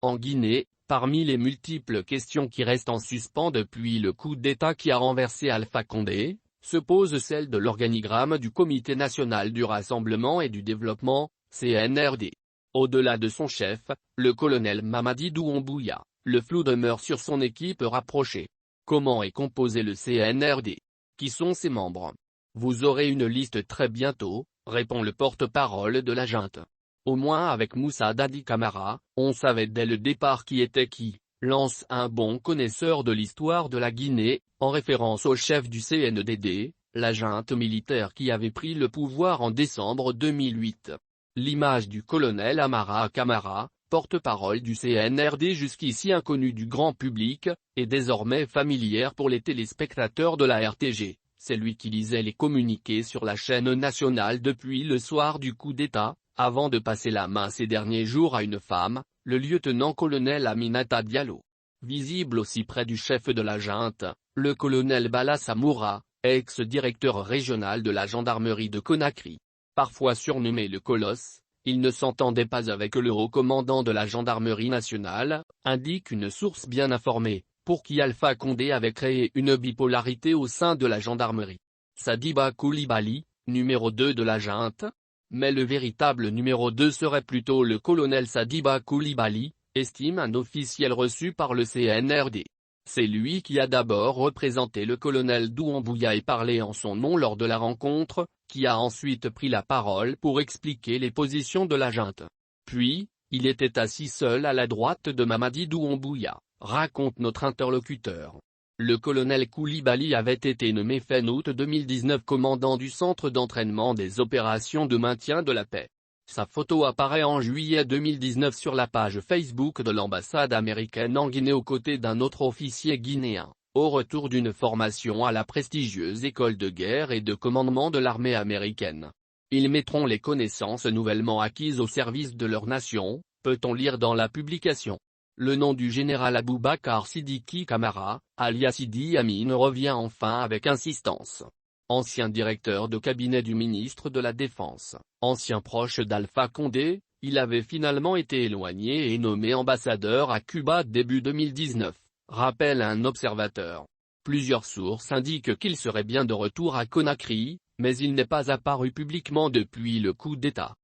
En Guinée, parmi les multiples questions qui restent en suspens depuis le coup d'État qui a renversé Alpha Condé, se pose celle de l'organigramme du Comité national du rassemblement et du développement, CNRD. Au-delà de son chef, le colonel Mamadi Doumbouya, le flou demeure sur son équipe rapprochée. Comment est composé le CNRD? Qui sont ses membres? Vous aurez une liste très bientôt, répond le porte-parole de la junte. Au moins avec Moussa Dadi Camara, on savait dès le départ qui était qui, lance un bon connaisseur de l'histoire de la Guinée, en référence au chef du CNDD, la junte militaire qui avait pris le pouvoir en décembre 2008. L'image du colonel Amara Camara, porte-parole du CNRD jusqu'ici inconnu du grand public, est désormais familière pour les téléspectateurs de la RTG. C'est lui qui lisait les communiqués sur la chaîne nationale depuis le soir du coup d'État, avant de passer la main ces derniers jours à une femme, le lieutenant-colonel Aminata Diallo. Visible aussi près du chef de la junte, le colonel Bala Samoura, ex-directeur régional de la gendarmerie de Conakry. Parfois surnommé le Colosse, il ne s'entendait pas avec le haut commandant de la gendarmerie nationale, indique une source bien informée, pour qui Alpha Condé avait créé une bipolarité au sein de la gendarmerie. Sadiba Koulibaly, numéro 2 de la junte? Mais le véritable numéro 2 serait plutôt le colonel Sadiba Koulibaly, estime un officiel reçu par le CNRD. C'est lui qui a d'abord représenté le colonel Doumbouya et parlé en son nom lors de la rencontre, qui a ensuite pris la parole pour expliquer les positions de la junte. Puis, il était assis seul à la droite de Mamadi Doumbouya, raconte notre interlocuteur. Le colonel Koulibaly avait été nommé fin août 2019 commandant du centre d'entraînement des opérations de maintien de la paix. Sa photo apparaît en juillet 2019 sur la page Facebook de l'ambassade américaine en Guinée aux côtés d'un autre officier guinéen, au retour d'une formation à la prestigieuse école de guerre et de commandement de l'armée américaine. Ils mettront les connaissances nouvellement acquises au service de leur nation, peut-on lire dans la publication. Le nom du général Aboubakar Sidiki Camara, alias Idi Amin revient enfin avec insistance. Ancien directeur de cabinet du ministre de la Défense, ancien proche d'Alpha Condé, il avait finalement été éloigné et nommé ambassadeur à Cuba début 2019, rappelle un observateur. Plusieurs sources indiquent qu'il serait bien de retour à Conakry, mais il n'est pas apparu publiquement depuis le coup d'État.